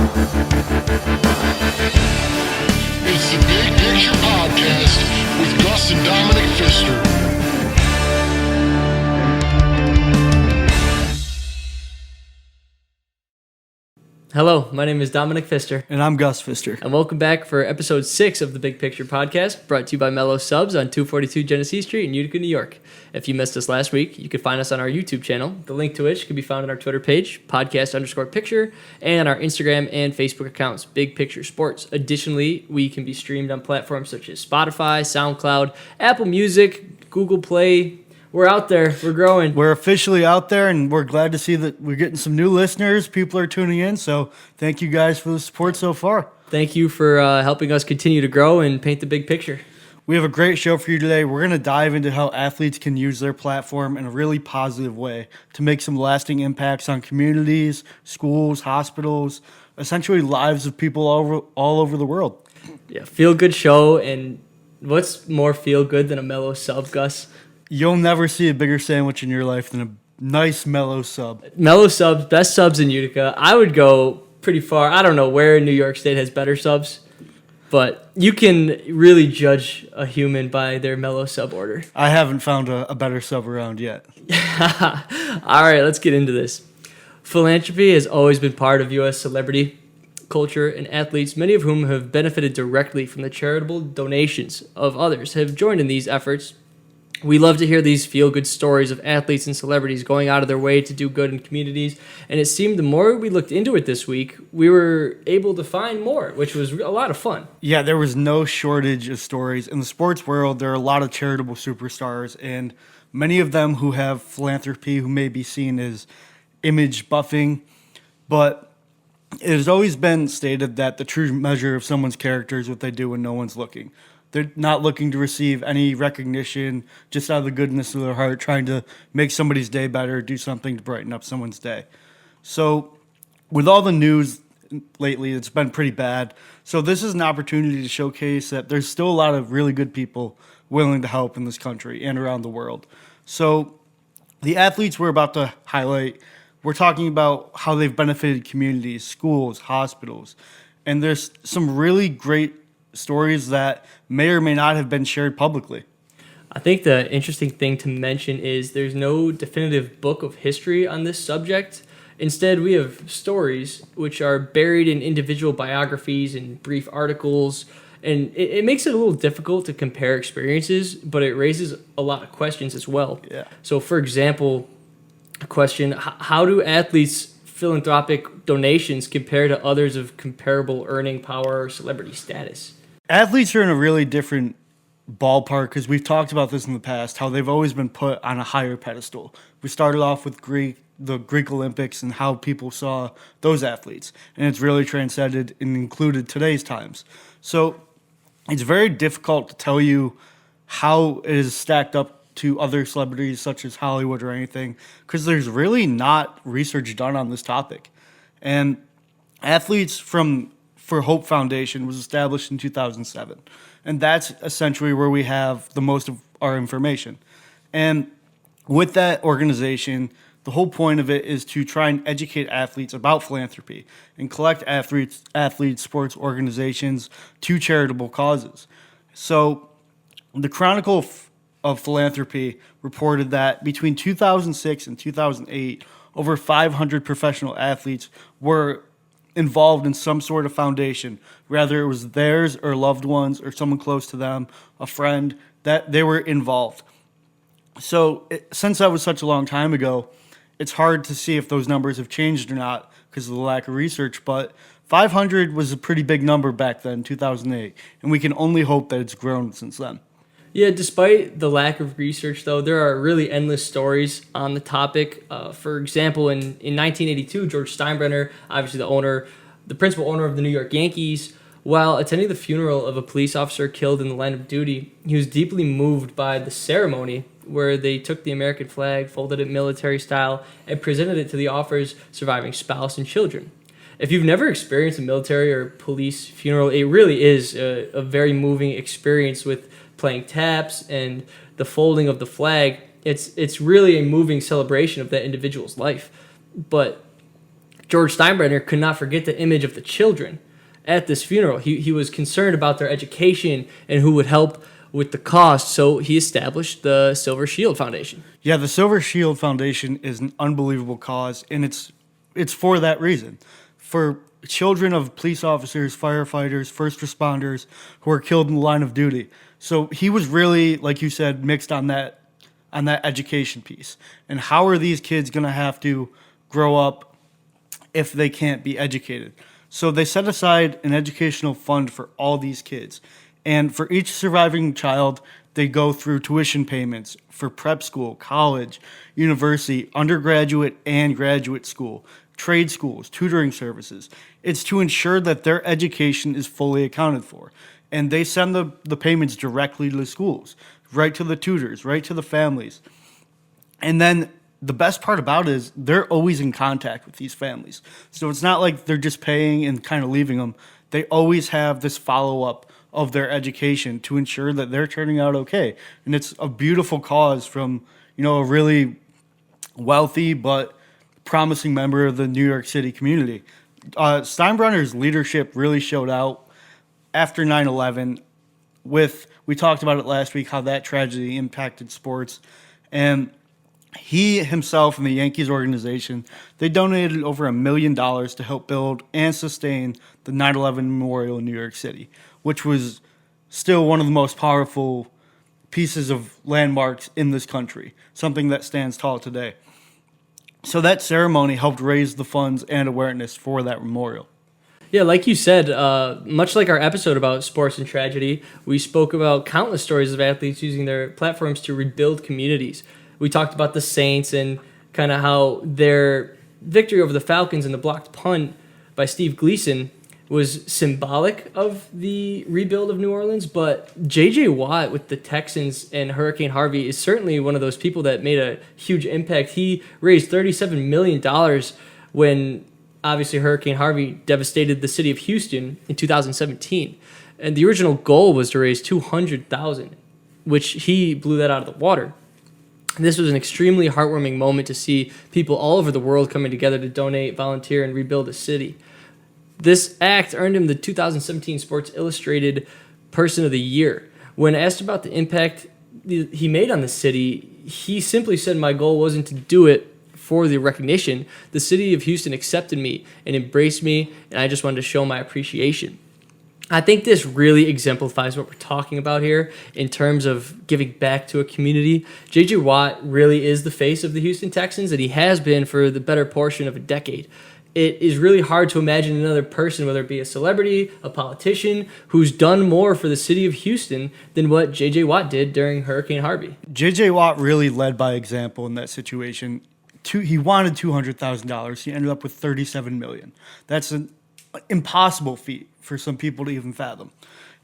It's the Big Picture Podcast with Gus and Dominick Pfister. Hello, my name is Dominick Pfister. And I'm Gus Pfister. And welcome back for episode 6 of the Big Picture Podcast, brought to you by Mellow Subs on 242 Genesee Street in Utica, New York. If you missed us last week, you can find us on our YouTube channel, the link to which can be found on our Twitter page, podcast_picture, and our Instagram and Facebook accounts, Big Picture Sports. Additionally, we can be streamed on platforms such as Spotify, SoundCloud, Apple Music, Google Play. We're out there. We're growing. We're officially out there, and we're glad to see that we're getting some new listeners. People are tuning in, so thank you guys for the support so far. Thank you for helping us continue to grow and paint the big picture. We have a great show for you today. We're going to dive into how athletes can use their platform in a really positive way to make some lasting impacts on communities, schools, hospitals, essentially lives of people all over the world. Yeah, feel-good show, and what's more feel-good than a mellow sub, Gus? You'll never see a bigger sandwich in your life than a nice mellow sub. Mellow subs, best subs in Utica. I would go pretty far. I don't know where in New York State has better subs, but you can really judge a human by their mellow sub order. I haven't found a better sub around yet. All right, let's get into this. Philanthropy has always been part of U.S. celebrity culture, and athletes, many of whom have benefited directly from the charitable donations of others, have joined in these efforts. We love to hear these feel-good stories of athletes and celebrities going out of their way to do good in communities, and it seemed the more we looked into it this week, we were able to find more, which was a lot of fun. Yeah, there was no shortage of stories. In the sports world, there are a lot of charitable superstars, and many of them who have philanthropy, who may be seen as image buffing, but it has always been stated that the true measure of someone's character is what they do when no one's looking. They're not looking to receive any recognition, just out of the goodness of their heart, trying to make somebody's day better, do something to brighten up someone's day. So with all the news lately, it's been pretty bad. So this is an opportunity to showcase that there's still a lot of really good people willing to help in this country and around the world. So the athletes we're about to highlight, we're talking about how they've benefited communities, schools, hospitals, and there's some really great stories that may or may not have been shared publicly. I think the interesting thing to mention is there's no definitive book of history on this subject. Instead, we have stories which are buried in individual biographies and brief articles, and it makes it a little difficult to compare experiences, but it raises a lot of questions as well. Yeah. So, for example, a question, how do athletes' philanthropic donations compare to others of comparable earning power or celebrity status? Athletes are in a really different ballpark because we've talked about this in the past, how they've always been put on a higher pedestal. We started off with the Greek Olympics and how people saw those athletes, and it's really transcended and included today's times. So it's very difficult to tell you how it is stacked up to other celebrities such as Hollywood or anything, because there's really not research done on this topic. And athletes for Hope Foundation was established in 2007. And that's essentially where we have the most of our information. And with that organization, the whole point of it is to try and educate athletes about philanthropy and collect athletes, sports organizations to charitable causes. So the Chronicle of Philanthropy reported that between 2006 and 2008, over 500 professional athletes were involved in some sort of foundation, whether it was theirs or loved ones or someone close to them, a friend, that they were involved. So since that was such a long time ago, it's hard to see if those numbers have changed or not because of the lack of research, but 500 was a pretty big number back then, 2008, and we can only hope that it's grown since then. Yeah, despite the lack of research, though, there are really endless stories on the topic. For example, in 1982, George Steinbrenner, obviously the principal owner of the New York Yankees, while attending the funeral of a police officer killed in the line of duty, he was deeply moved by the ceremony where they took the American flag, folded it military style, and presented it to the officer's surviving spouse and children. If you've never experienced a military or police funeral, it really is a very moving experience with playing taps and the folding of the flag. It's really a moving celebration of that individual's life. But George Steinbrenner could not forget the image of the children at this funeral. He was concerned about their education and who would help with the cost, so he established the Silver Shield Foundation. Yeah, the Silver Shield Foundation is an unbelievable cause, and it's for that reason. For children of police officers, firefighters, first responders who are killed in the line of duty. So he was really, like you said, mixed on that education piece. And how are these kids going to have to grow up if they can't be educated? So they set aside an educational fund for all these kids. And for each surviving child, they go through tuition payments for prep school, college, university, undergraduate and graduate school, trade schools, tutoring services. It's to ensure that their education is fully accounted for. And they send the payments directly to the schools, right to the tutors, right to the families. And then the best part about it is they're always in contact with these families. So it's not like they're just paying and kind of leaving them. They always have this follow-up of their education to ensure that they're turning out okay. And it's a beautiful cause from, a really wealthy but promising member of the New York City community. Steinbrenner's leadership really showed out after 9/11 we talked about it last week, how that tragedy impacted sports. And he himself and the Yankees organization, they donated over $1 million to help build and sustain the 9/11 Memorial in New York City, which was still one of the most powerful pieces of landmarks in this country, something that stands tall today. So that ceremony helped raise the funds and awareness for that memorial. Yeah, like you said, much like our episode about sports and tragedy, we spoke about countless stories of athletes using their platforms to rebuild communities. We talked about the Saints and kind of how their victory over the Falcons and the blocked punt by Steve Gleason was symbolic of the rebuild of New Orleans. But J.J. Watt with the Texans and Hurricane Harvey is certainly one of those people that made a huge impact. He raised $37 million when obviously Hurricane Harvey devastated the city of Houston in 2017. And the original goal was to raise $200,000, which he blew that out of the water. This was an extremely heartwarming moment to see people all over the world coming together to donate, volunteer, and rebuild a city. This act earned him the 2017 Sports Illustrated Person of the Year. When asked about the impact he made on the city, he simply said, "My goal wasn't to do it for the recognition. The city of Houston accepted me and embraced me, and I just wanted to show my appreciation." I think this really exemplifies what we're talking about here in terms of giving back to a community. J.J. Watt really is the face of the Houston Texans, and he has been for the better portion of a decade. It is really hard to imagine another person, whether it be a celebrity, a politician, who's done more for the city of Houston than what J.J. Watt did during Hurricane Harvey. J.J. Watt really led by example in that situation. He wanted $200,000. He ended up with $37 million. That's an impossible feat for some people to even fathom.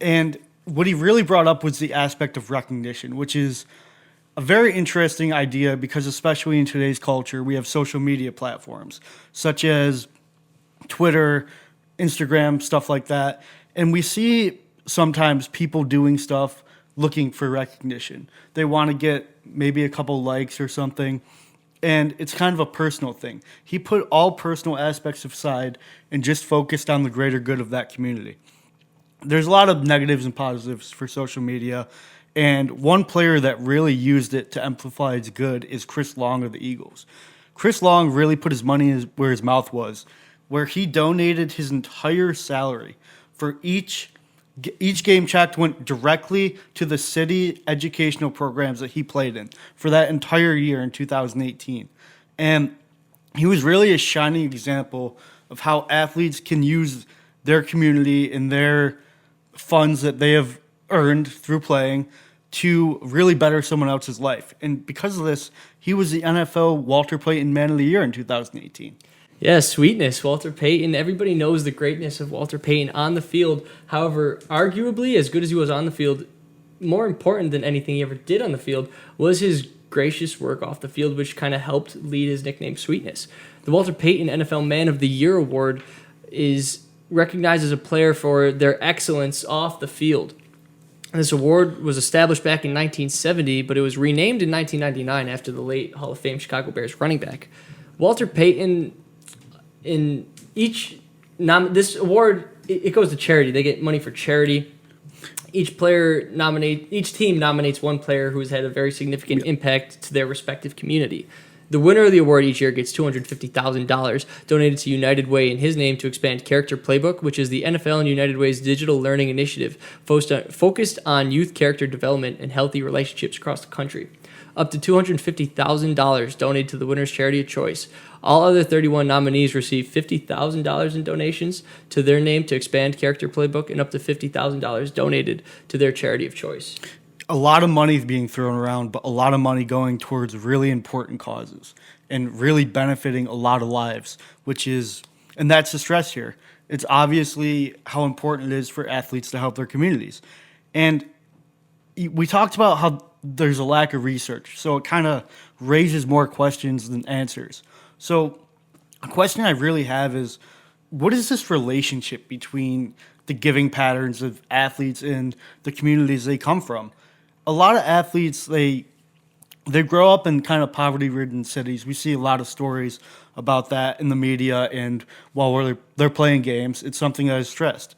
And what he really brought up was the aspect of recognition, which is a very interesting idea because especially in today's culture, we have social media platforms such as Twitter, Instagram, stuff like that. And we see sometimes people doing stuff looking for recognition. They want to get maybe a couple likes or something. And it's kind of a personal thing. He put all personal aspects aside and just focused on the greater good of that community. There's a lot of negatives and positives for social media, and one player that really used it to amplify its good is Chris Long of the Eagles. Chris Long really put his money where his mouth was, where he donated his entire salary for each game checked went directly to the city educational programs that he played in for that entire year in 2018. And he was really a shining example of how athletes can use their community and their funds that they have earned through playing to really better someone else's life. And because of this, he was the NFL Walter Payton Man of the Year in 2018. Yeah, sweetness, Walter Payton. Everybody knows the greatness of Walter Payton on the field. However, arguably, as good as he was on the field, more important than anything he ever did on the field was his gracious work off the field, which kind of helped lead his nickname Sweetness. The Walter Payton NFL Man of the Year award is recognized as a player for their excellence off the field. And this award was established back in 1970, but it was renamed in 1999 after the late Hall of Fame Chicago Bears running back. Walter Payton in each this award, it goes to charity. They get money for charity. Each team nominates one player who has had a very significant impact to their respective community. The winner of the award each year gets $250,000 donated to United Way in his name to expand Character Playbook, which is the NFL and United Way's digital learning initiative focused on youth character development and healthy relationships across the country. Up to $250,000 donated to the winner's charity of choice. All other 31 nominees receive $50,000 in donations to their name to expand Character Playbook, and up to $50,000 donated to their charity of choice. A lot of money is being thrown around, but a lot of money going towards really important causes and really benefiting a lot of lives, and that's the stress here. It's obviously how important it is for athletes to help their communities. And we talked about how there's a lack of research, so it kind of raises more questions than answers. So a question I really have is, what is this relationship between the giving patterns of athletes and the communities they come from? A lot of athletes, they grow up in kind of poverty-ridden cities. We see a lot of stories about that in the media, and while they're playing games, it's something that is stressed.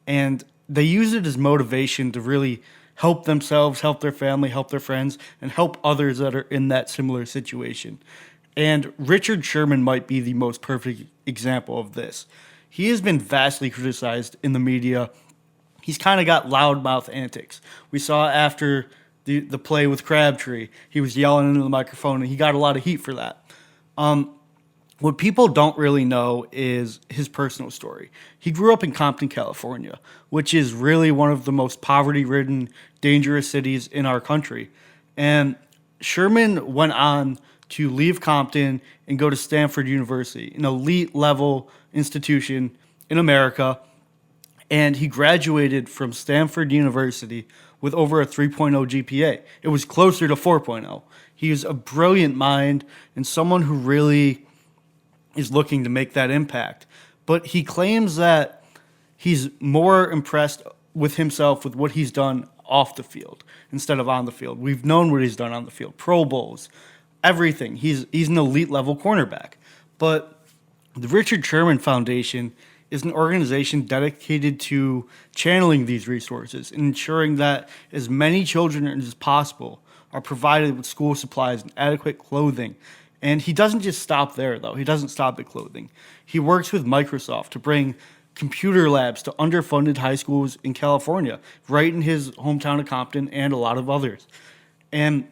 And they use it as motivation to really help themselves, help their family, help their friends, and help others that are in that similar situation. And Richard Sherman might be the most perfect example of this. He has been vastly criticized in the media. He's kind of got loudmouth antics. We saw after the play with Crabtree, he was yelling into the microphone, and he got a lot of heat for that. What people don't really know is his personal story. He grew up in Compton, California, which is really one of the most poverty-ridden, dangerous cities in our country. And Sherman went on to leave Compton and go to Stanford University, an elite-level institution in America. And he graduated from Stanford University with over a 3.0 GPA. It was closer to 4.0. He is a brilliant mind and someone who really is looking to make that impact. But he claims that he's more impressed with himself with what he's done off the field instead of on the field. We've known what he's done on the field, Pro Bowls, everything. He's an elite level cornerback. But the Richard Sherman Foundation is an organization dedicated to channeling these resources and ensuring that as many children as possible are provided with school supplies and adequate clothing. And he doesn't just stop there, though. He doesn't stop at clothing. He works with Microsoft to bring computer labs to underfunded high schools in California, right in his hometown of Compton and a lot of others. And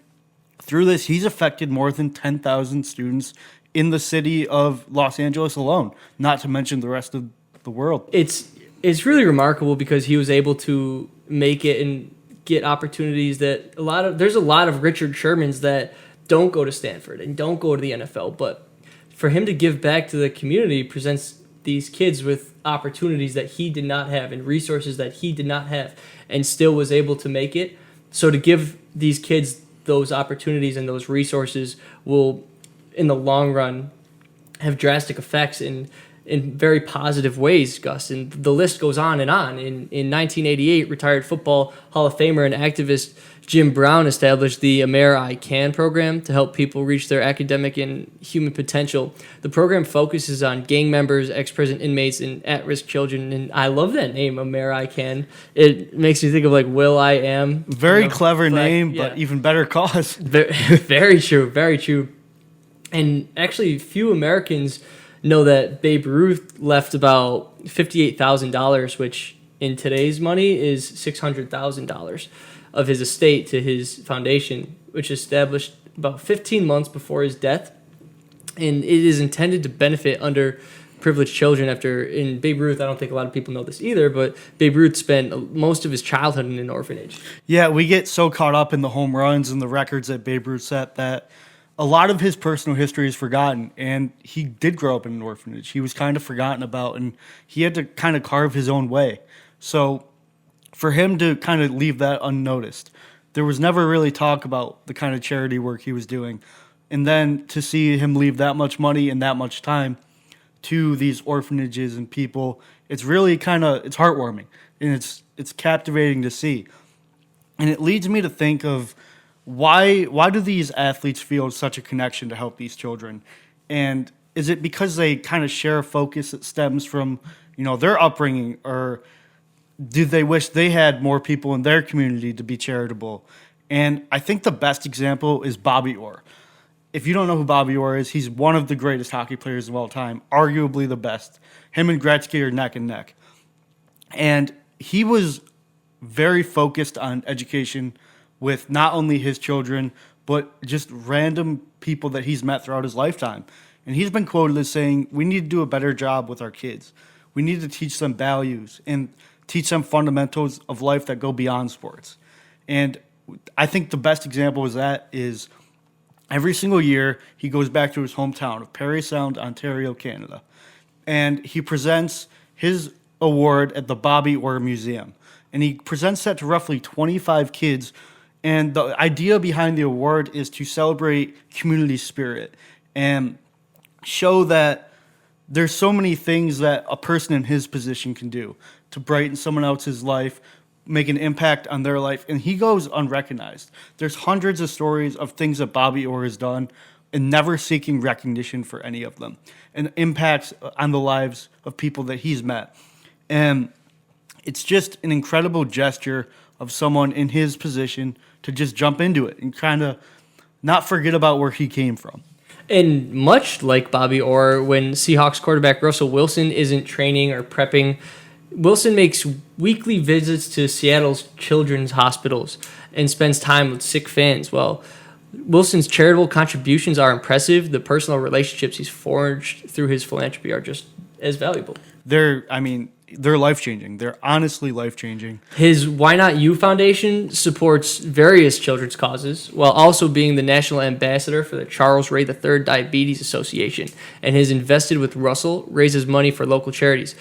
through this, he's affected more than 10,000 students in the city of Los Angeles alone, not to mention the rest of the world. It's really remarkable because he was able to make it and get opportunities that there's a lot of Richard Shermans that don't go to Stanford and don't go to the NFL, but for him to give back to the community presents these kids with opportunities that he did not have and resources that he did not have and still was able to make it. So to give these kids those opportunities and those resources will, in the long run, have drastic effects in very positive ways, Gus. And the list goes on and on. In 1988, retired football Hall of Famer and activist Jim Brown established the Amer I Can program to help people reach their academic and human potential. The program focuses on gang members, ex-prison inmates, and at-risk children. And I love that name, Amer I Can. It makes me think of like Will I Am. Very clever name, but even better cause. Very true, very true. And actually, few Americans know that Babe Ruth left about $58,000, which in today's money is $600,000 of his estate to his foundation, which established about 15 months before his death. And it is intended to benefit underprivileged children in Babe Ruth, I don't think a lot of people know this either, but Babe Ruth spent most of his childhood in an orphanage. Yeah, we get so caught up in the home runs and the records that Babe Ruth set that a lot of his personal history is forgotten, and he did grow up in an orphanage. He was kind of forgotten about, and he had to kind of carve his own way. So for him to kind of leave that unnoticed, there was never really talk about the kind of charity work he was doing. And then to see him leave that much money and that much time to these orphanages and people, it's really it's heartwarming, and it's captivating to see. And it leads me to think of why do these athletes feel such a connection to help these children? And is it because they kind of share a focus that stems from, their upbringing, or do they wish they had more people in their community to be charitable? And I think the best example is Bobby Orr. If you don't know who Bobby Orr is, he's one of the greatest hockey players of all time, arguably the best. Him and Gretzky are neck and neck. And he was very focused on education with not only his children, but just random people that he's met throughout his lifetime. And he's been quoted as saying, we need to do a better job with our kids. We need to teach them values and teach them fundamentals of life that go beyond sports. And I think the best example of that is every single year he goes back to his hometown of Parry Sound, Ontario, Canada. And he presents his award at the Bobby Orr Museum. And he presents that to roughly 25 kids. And the idea behind the award is to celebrate community spirit and show that there's so many things that a person in his position can do to brighten someone else's life, make an impact on their life, and he goes unrecognized. There's hundreds of stories of things that Bobby Orr has done and never seeking recognition for any of them, and impacts on the lives of people that he's met. And it's just an incredible gesture of someone in his position to just jump into it and kind of not forget about where he came from. And much like Bobby Orr, when Seahawks quarterback Russell Wilson isn't training or prepping, Wilson makes weekly visits to Seattle's children's hospitals and spends time with sick fans. Well, Wilson's charitable contributions are impressive. The personal relationships he's forged through his philanthropy are just as valuable. They're life-changing. They're honestly life-changing. His Why Not You Foundation supports various children's causes while also being the national ambassador for the Charles Ray III Diabetes Association. And his Invested with Russell raises money for local charities.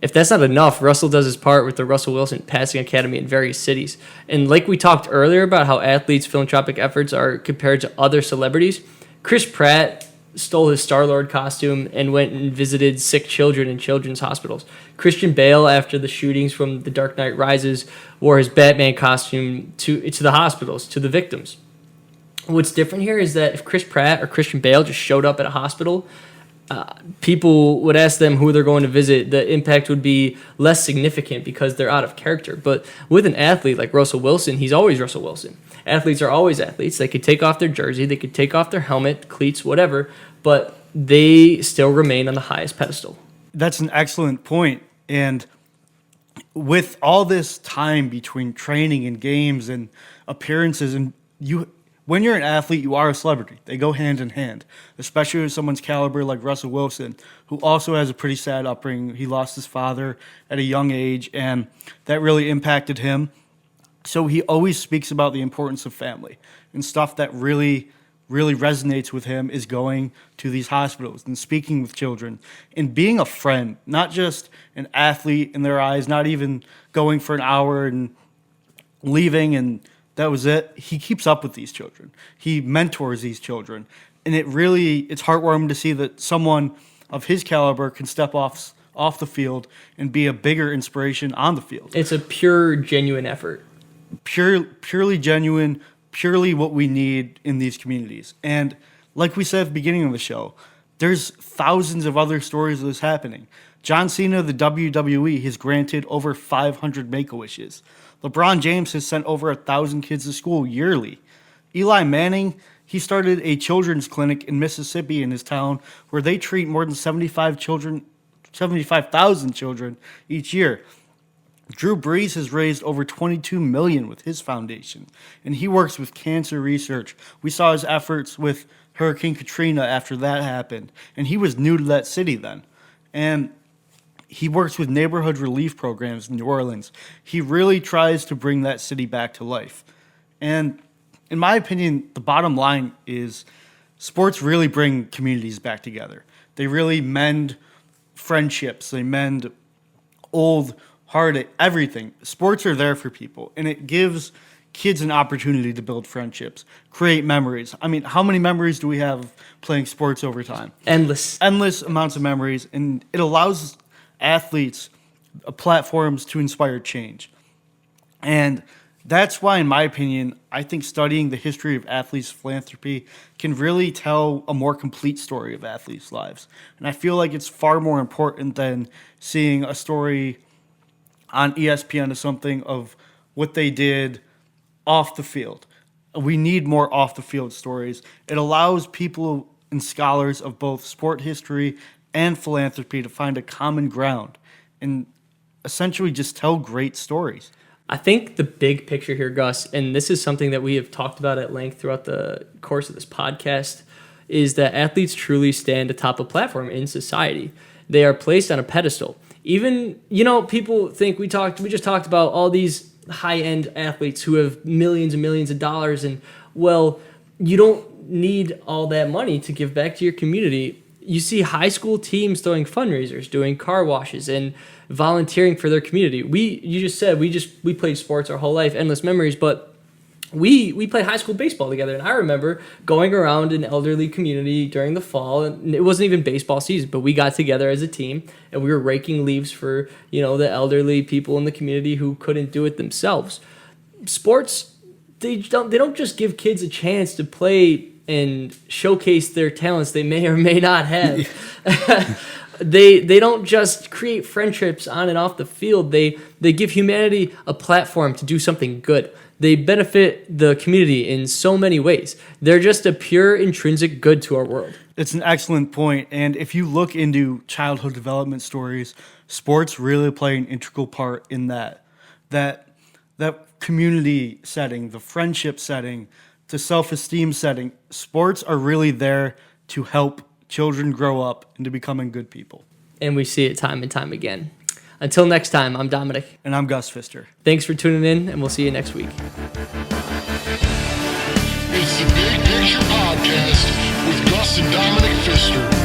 If that's not enough, Russell does his part with the Russell Wilson Passing Academy in various cities. And like we talked earlier about how athletes' philanthropic efforts are compared to other celebrities, Chris Pratt stole his Star-Lord costume and went and visited sick children in children's hospitals. Christian Bale, after the shootings from The Dark Knight Rises, wore his Batman costume to the hospitals, to the victims. What's different here is that if Chris Pratt or Christian Bale just showed up at a hospital, people would ask them who they're going to visit. The impact would be less significant because they're out of character. But with an athlete like Russell Wilson, he's always Russell Wilson. Athletes are always athletes. They could take off their jersey, they could take off their helmet, cleats, whatever, but they still remain on the highest pedestal. That's an excellent point. And with all this time between training and games and appearances, and when you're an athlete, you are a celebrity. They go hand in hand, especially with someone's caliber like Russell Wilson, who also has a pretty sad upbringing. He lost his father at a young age, and that really impacted him. So he always speaks about the importance of family, and stuff that really, really resonates with him is going to these hospitals and speaking with children and being a friend, not just an athlete in their eyes, not even going for an hour and leaving and that was it. He keeps up with these children. He mentors these children. And it's heartwarming to see that someone of his caliber can step off the field and be a bigger inspiration on the field. It's a pure, genuine effort. Purely genuine, purely what we need in these communities. And like we said at the beginning of the show, there's thousands of other stories of this happening. John Cena of the WWE has granted over 500 Make-A-Wishes. LeBron James has sent over 1,000 kids to school yearly. Eli Manning, he started a children's clinic in Mississippi in his town where they treat more than 75,000 children each year. Drew Brees has raised over $22 million with his foundation, and he works with cancer research. We saw his efforts with Hurricane Katrina after that happened, and he was new to that city then. And he works with neighborhood relief programs in New Orleans. He really tries to bring that city back to life. And in my opinion, the bottom line is sports really bring communities back together. They really mend friendships. They mend old heartache, everything. Sports are there for people, and it gives kids an opportunity to build friendships, create memories. I mean, how many memories do we have playing sports over time? Endless Amounts of memories, and it allows athletes platforms to inspire change. And That's why, in my opinion, I think studying the history of athletes' philanthropy can really tell a more complete story of athletes' lives. And I feel like it's far more important than seeing a story on ESPN or something of what they did off the field. We need more off the field stories. It allows people and scholars of both sport history and philanthropy to find a common ground and essentially just tell great stories. I think the big picture here, Gus, and this is something that we have talked about at length throughout the course of this podcast, is that athletes truly stand atop a platform in society. They are placed on a pedestal. Even, people think we just talked about all these high-end athletes who have millions and millions of dollars, and, well, you don't need all that money to give back to your community. You see high school teams throwing fundraisers, doing car washes, and volunteering for their community. You just said we played sports our whole life, endless memories, but we played high school baseball together, and I remember going around an elderly community during the fall, and it wasn't even baseball season, but we got together as a team, and we were raking leaves for, the elderly people in the community who couldn't do it themselves. Sports, they don't just give kids a chance to play and showcase their talents they may or may not have. They don't just create friendships on and off the field. They give humanity a platform to do something good. They benefit the community in so many ways. They're just a pure intrinsic good to our world. It's an excellent point. And if you look into childhood development stories, sports really play an integral part in that community setting, the friendship setting, the self-esteem setting. Sports are really there to help children grow up into becoming good people. And we see it time and time again. Until next time, I'm Dominic. And I'm Gus Pfister. Thanks for tuning in, and we'll see you next week. It's the Big Picture Podcast with Gus and Dominick Pfister.